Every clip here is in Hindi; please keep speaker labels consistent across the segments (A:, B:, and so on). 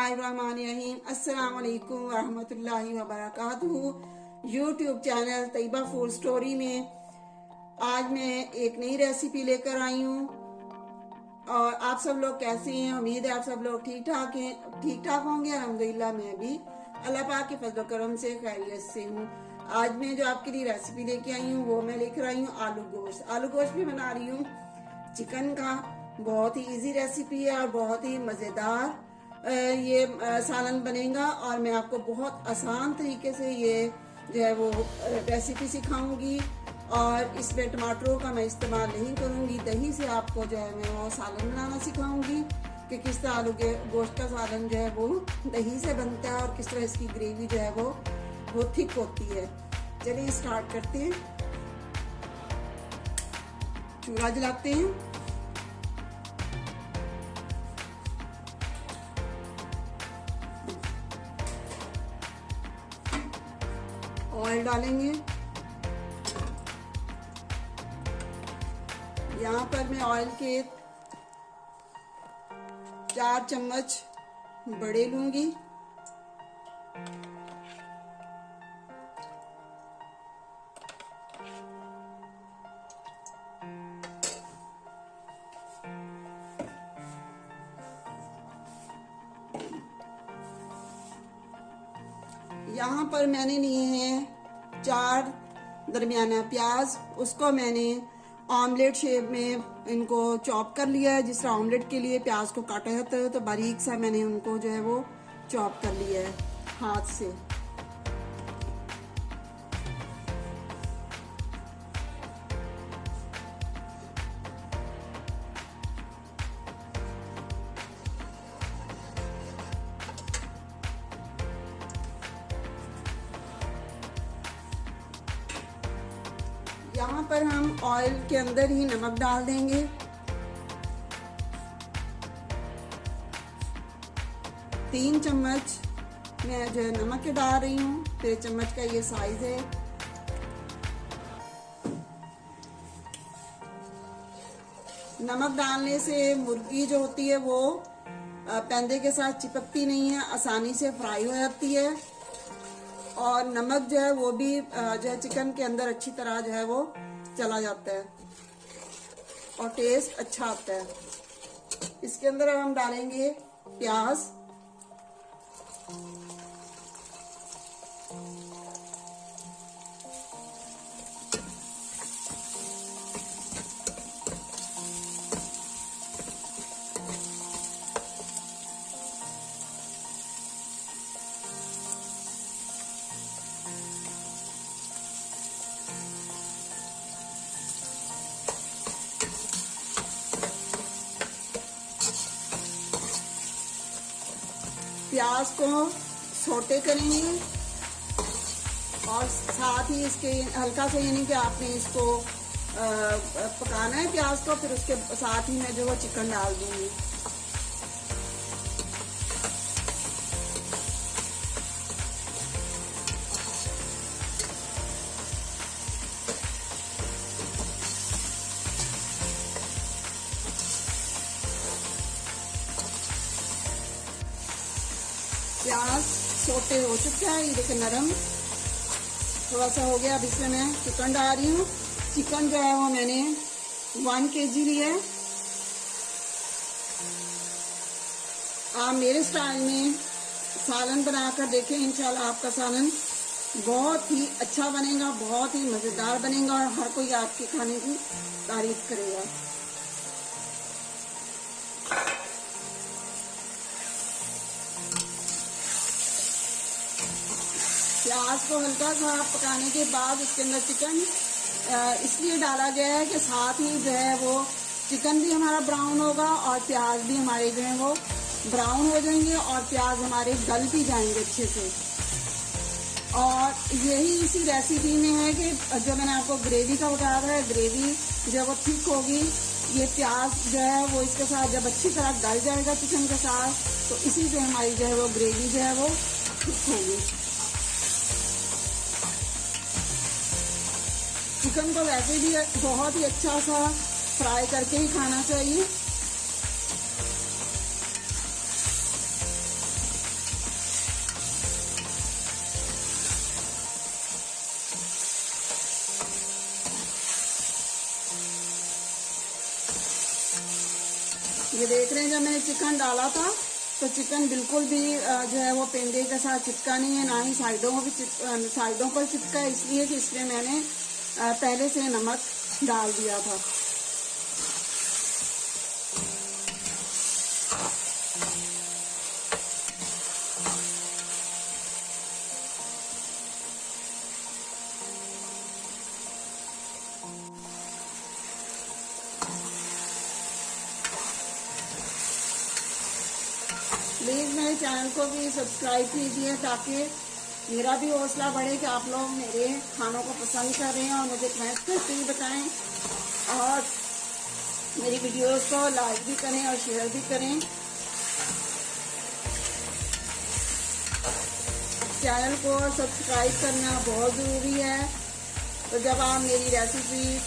A: बिस्मिल्लाहिर्रहमानिर्रहीम। अस्सलाम वालेकुम वरहमतुल्लाहि वबरकातुहू। YouTube channel Tayyaba food story में आज मैं एक नई रेसिपी लेकर आई हूँ। और आप सब लोग कैसे हैं? उम्मीद है आप सब लोग ठीक ठाक होंगे। अल्हम्दुलिल्लाह मैं भी अल्लाह पाक के फजल करम से खैरियत से हूँ। आज मैं जो आपके लिए रेसिपी लेके आई हूँ वो मैं लेकर आई हूँ आलू गोश्त। आलू गोश्त भी बना रही हूँ चिकन का। बहुत ही इजी रेसिपी है और बहुत ही मज़ेदार ये सालन बनेगा। और मैं आपको बहुत आसान तरीके से ये जो है वो रेसिपी सिखाऊंगी। और इसमें टमाटरों का मैं इस्तेमाल नहीं करूंगी। दही से आपको जो है मैं वो सालन बनाना सिखाऊंगी कि किस तरह आलू के गोश्त का सालन जो है वो दही से बनता है और किस तरह इसकी ग्रेवी जो है वो थिक होती है। चलिए स्टार्ट करते हैं। चूल्हा जलाते हैं। ऑयल डालेंगे। यहाँ पर मैं ऑयल के 4 चम्मच बड़े लूंगी। यहाँ पर मैंने लिए हैं 4 दरमियाना प्याज। उसको मैंने ऑमलेट शेप में इनको चॉप कर लिया है। जिस तरह ऑमलेट के लिए प्याज को काटा जाता है तो बारीक सा मैंने उनको जो है वो चॉप कर लिया है हाथ से। यहाँ पर हम ऑयल के अंदर ही नमक डाल देंगे। तीन चम्मच मैं जो है नमक के डाल रही हूँ। 3 चम्मच का ये साइज है। नमक डालने से मुर्गी जो होती है वो पैंदे के साथ चिपकती नहीं है, आसानी से फ्राई हो जाती है। और नमक जो है वो भी जो है चिकन के अंदर अच्छी तरह जो है वो चला जाता है और टेस्ट अच्छा आता है। इसके अंदर हम डालेंगे प्याज। प्याज को सोटे करेंगे और साथ ही इसके हल्का सा यानी कि आपने इसको पकाना है प्याज को। फिर उसके साथ ही मैं जो वो चिकन डाल दूंगी। प्याज सोटे हो चुका है, ये देखिए नरम थोड़ा सा हो गया। अब इसमें मैं चिकन डाल रही हूँ। चिकन जो है वो मैंने 1 kg लिया है। आप मेरे स्टाइल में सालन बनाकर देखें, इंशाल्लाह आपका सालन बहुत ही अच्छा बनेगा, बहुत ही मज़ेदार बनेगा और हर कोई आपके खाने की तारीफ करेगा। प्याज को हल्का सा पकाने के बाद उसके अंदर चिकन इसलिए डाला गया है कि साथ ही जो है वो चिकन भी हमारा ब्राउन होगा और प्याज भी हमारे जो है वो ब्राउन हो जाएंगे और प्याज हमारे गल भी जाएंगे अच्छे से। और यही इसी रेसिपी में है कि जो मैंने आपको ग्रेवी का बताया था, ग्रेवी जब वो थिक होगी, ये प्याज जो है वो इसके साथ जब अच्छी तरह गल जाएगा चिकन के साथ, तो इसी से हमारी जो है वो ग्रेवी जो है वो थिक होगी। चिकन को वैसे भी बहुत ही अच्छा सा फ्राई करके ही खाना चाहिए। ये देख रहे हैं, जब मैंने चिकन डाला था तो चिकन बिल्कुल भी जो है वो पेंदे के साथ चिपका नहीं है, ना ही साइडों पर चिपका है, इसलिए कि इसमें मैंने पहले से नमक डाल दिया था। प्लीज़ मेरे चैनल को भी सब्सक्राइब कीजिए ताकि मेरा भी हौसला बढ़े कि आप लोग मेरे खानों को पसंद कर रहे हैं और मुझे कमेंट करके भी बताएं और मेरी वीडियोस को लाइक भी करें और शेयर भी करें। चैनल को सब्सक्राइब करना बहुत ज़रूरी है। तो जब आप मेरी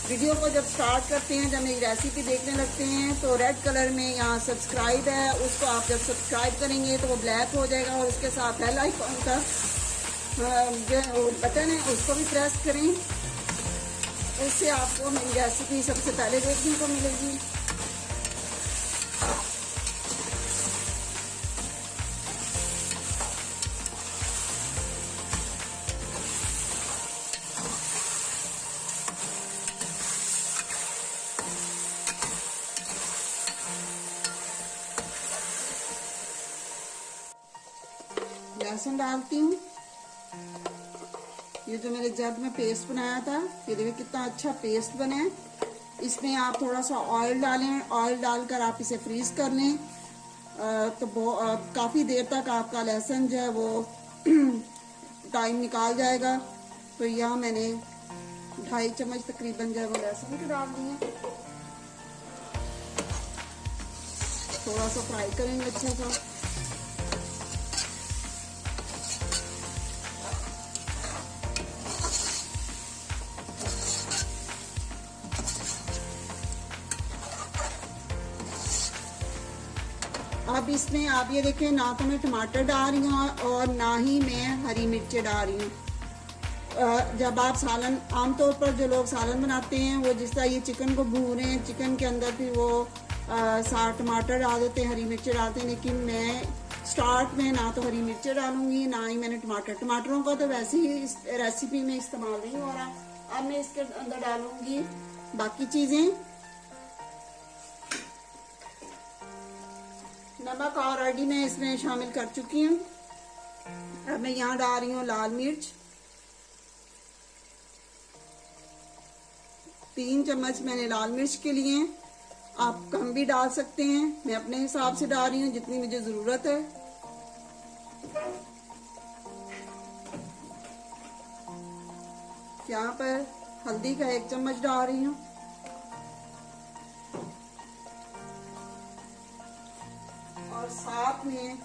A: वीडियो को जब स्टार्ट करते हैं, जब मेरी रेसिपी देखने लगते हैं तो रेड कलर में यहाँ सब्सक्राइब है, उसको आप जब सब्सक्राइब करेंगे तो वो ब्लैक हो जाएगा और उसके साथ बेल आइकॉन का जो बटन है उसको भी प्रेस करें। इससे आपको मेरी रेसिपी सबसे पहले देखने को मिलेगी। लहसुन डालती हूँ। ये जो मैंने जब में पेस्ट बनाया था, ये देखिए कितना अच्छा पेस्ट बना है। इसमें आप थोड़ा सा ऑयल डालें, ऑयल डालकर आप इसे फ्रीज कर लें तो काफ़ी देर तक आपका लहसुन जो है वो टाइम निकाल जाएगा। तो यहाँ मैंने 2.5 चम्मच तकरीबन जो है वो लहसुन के डाल दिए। थोड़ा सा फ्राई करेंगे अच्छा सा। अब इसमें आप ये देखें, ना तो मैं टमाटर डाल रही हूँ और ना ही मैं हरी मिर्चें डाल रही हूँ। जब आप सालन, आमतौर पर जो लोग सालन बनाते हैं वो जिस तरह ये चिकन को भून रहे हैं, चिकन के अंदर फिर वो टमाटर डाल देते हैं, हरी मिर्चें डालते हैं, लेकिन मैं स्टार्ट में ना तो हरी मिर्चें डालूंगी ना ही मैंने टमाटरों का तो वैसे ही इस रेसिपी में इस्तेमाल नहीं हो रहा। अब मैं इसके अंदर डालूंगी बाकी चीज़ें। नमक ऑलरेडी मैं इसमें शामिल कर चुकी हूँ। अब मैं यहाँ डाल रही हूँ लाल मिर्च 3 चम्मच मैंने लाल मिर्च के लिए। आप कम भी डाल सकते हैं, मैं अपने हिसाब से डाल रही हूँ जितनी मुझे जरूरत है। यहाँ पर हल्दी का 1 चम्मच डाल रही हूँ। और साथ में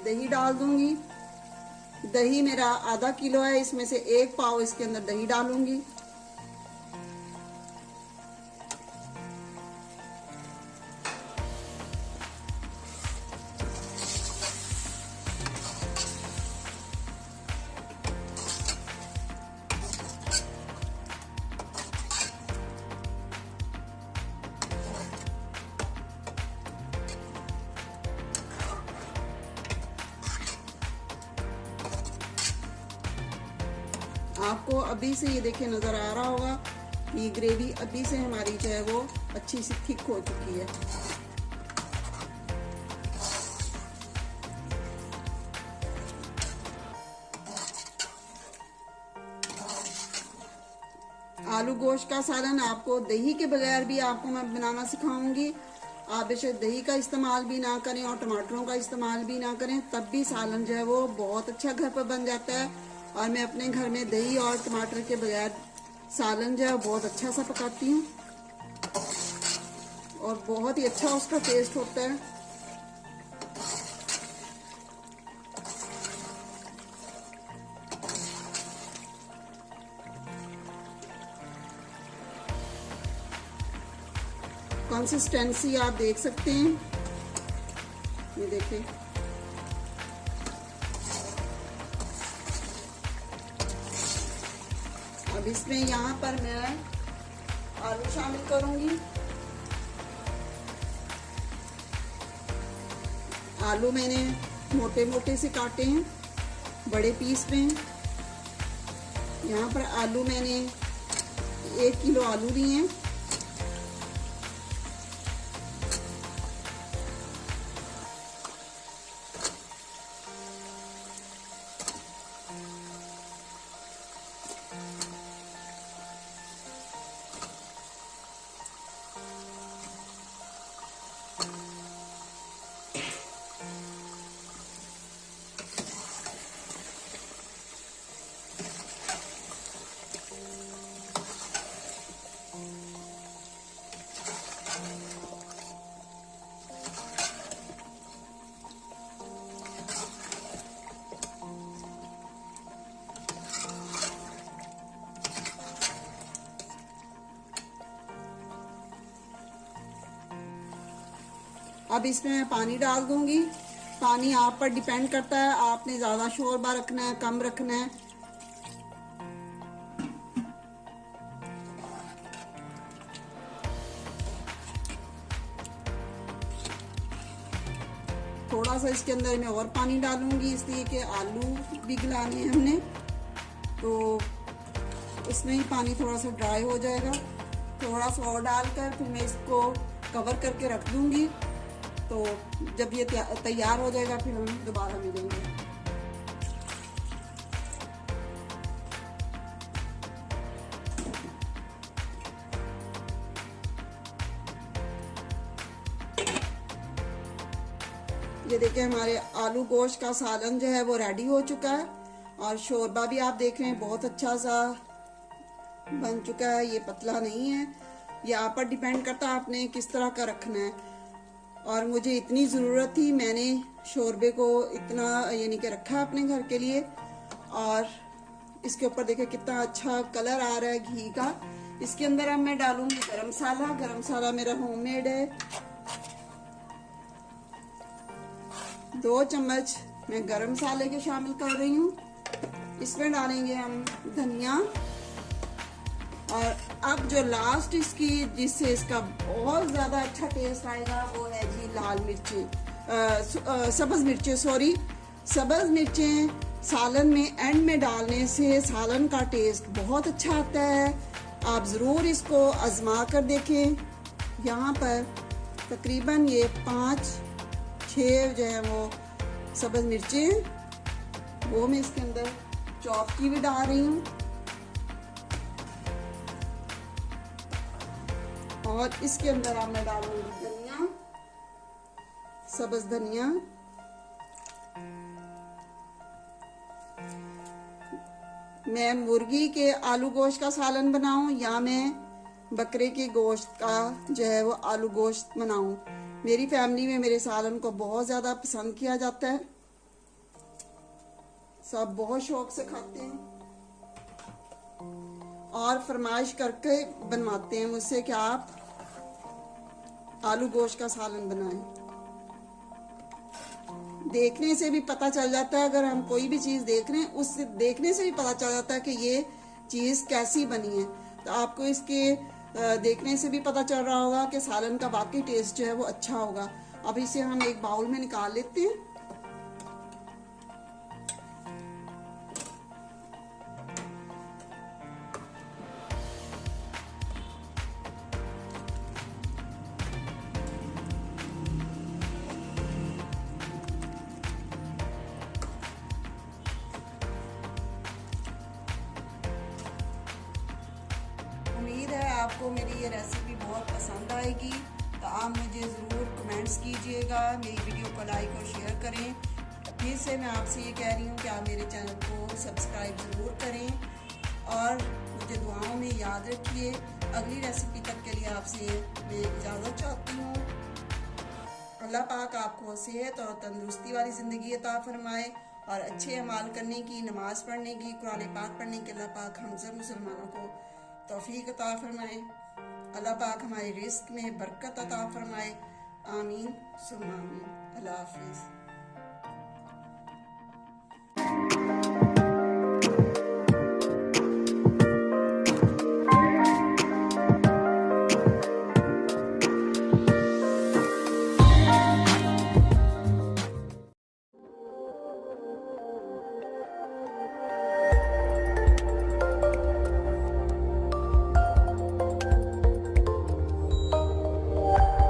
A: दही डाल दूंगी। दही मेरा आधा किलो है, इसमें से 1 पाव इसके अंदर दही डालूंगी। आपको अभी से ये देखिए नजर आ रहा होगा कि ये ग्रेवी अभी से हमारी जो है वो अच्छी सी थिक हो चुकी है। आलू गोश्त का सालन आपको दही के बगैर भी आपको मैं बनाना सिखाऊंगी। आप बेशक दही का इस्तेमाल भी ना करें और टमाटरों का इस्तेमाल भी ना करें, तब भी सालन जो है वो बहुत अच्छा घर पर बन जाता है। और मैं अपने घर में दही और टमाटर के बगैर सालन जो है बहुत अच्छा सा पकाती हूँ और बहुत ही अच्छा उसका टेस्ट होता है। कंसिस्टेंसी आप देख सकते हैं, ये देखिए। अब इसमें यहाँ पर मैं आलू शामिल करूंगी। आलू मैंने मोटे मोटे से काटे हैं, बड़े पीस में। यहाँ पर आलू मैंने 1 किलो आलू लिए हैं। अब इसमें मैं पानी डाल दूंगी। पानी आप पर डिपेंड करता है, आपने ज्यादा शोरबा रखना है, कम रखना है। थोड़ा सा इसके अंदर मैं और पानी डालूंगी, इसलिए कि आलू भी गलाने हैं हमने, तो इसमें ही पानी थोड़ा सा ड्राई हो जाएगा। थोड़ा सा और डालकर फिर मैं इसको कवर करके रख दूंगी। तो जब ये तैयार हो जाएगा फिर हम दोबारा मिलेंगे। ये देखिए हमारे आलू गोश्त का सालन जो है वो रेडी हो चुका है, और शोरबा भी आप देख रहे हैं बहुत अच्छा सा बन चुका है। ये पतला नहीं है, ये आप पर डिपेंड करता है आपने किस तरह का रखना है। और मुझे इतनी ज़रूरत थी, मैंने शोरबे को इतना यानी कि रखा अपने घर के लिए। और इसके ऊपर देखिए कितना अच्छा कलर आ रहा है घी का। इसके अंदर अब मैं डालूंगी गरम मसाला। गरम मसाला मेरा होममेड है। 2 चम्मच मैं गरम मसाले के शामिल कर रही हूँ। इसमें डालेंगे हम धनिया। और अब जो लास्ट इसकी जिससे इसका बहुत ज्यादा अच्छा टेस्ट आएगा वो है जी लाल मिर्चें, सब्ज मिर्चें, सॉरी सब्ज मिर्चें। सालन में एंड में डालने से सालन का टेस्ट बहुत अच्छा आता है। आप ज़रूर इसको आजमा कर देखें। यहाँ पर तकरीबन ये 5-6 जो है वो सब्ज मिर्चें, वो मैं इसके अंदर चॉप की भी डाल रही हूँ। और इसके अंदर अब मैं डालूंगी धनिया, सब्ज धनिया। मैं मुर्गी के आलू गोश्त का सालन बनाऊं या मैं बकरे के गोश्त का जो है वो आलू गोश्त बनाऊं, मेरी फैमिली में मेरे सालन को बहुत ज्यादा पसंद किया जाता है। सब बहुत शौक से खाते हैं और फरमाइश करके बनवाते हैं मुझसे कि आप आलू गोश्त का सालन बनाएं। देखने से भी पता चल जाता है, अगर हम कोई भी चीज देख रहे हैं उससे देखने से भी पता चल जाता है कि ये चीज कैसी बनी है। तो आपको इसके देखने से भी पता चल रहा होगा कि सालन का वाकई टेस्ट जो है वो अच्छा होगा। अब इसे हम एक बाउल में निकाल लेते हैं। उम्मीद है आपको मेरी ये रेसिपी बहुत पसंद आएगी। तो आप मुझे ज़रूर कमेंट्स कीजिएगा, मेरी वीडियो को लाइक और शेयर करें। फिर से मैं आपसे ये कह रही हूँ कि आप मेरे चैनल को सब्सक्राइब ज़रूर करें और मुझे दुआओं में याद रखिए। अगली रेसिपी तक के लिए आपसे मैं इजाज़त चाहती हूँ। अल्लाह पाक आपको सेहत और तंदुरुस्ती वाली ज़िंदगी अता फरमाए और अच्छे अमाल करने की, नमाज पढ़ने की, कुरान पाक पढ़ने की अल्लाह पाक हम सब मुसलमानों को तौफीक अता फरमाए। अल्लाह पाक हमारे रिस्क में बरकत अता फरमाए। आमीन सुम्मा आमीन। अल्लाह हाफिज़।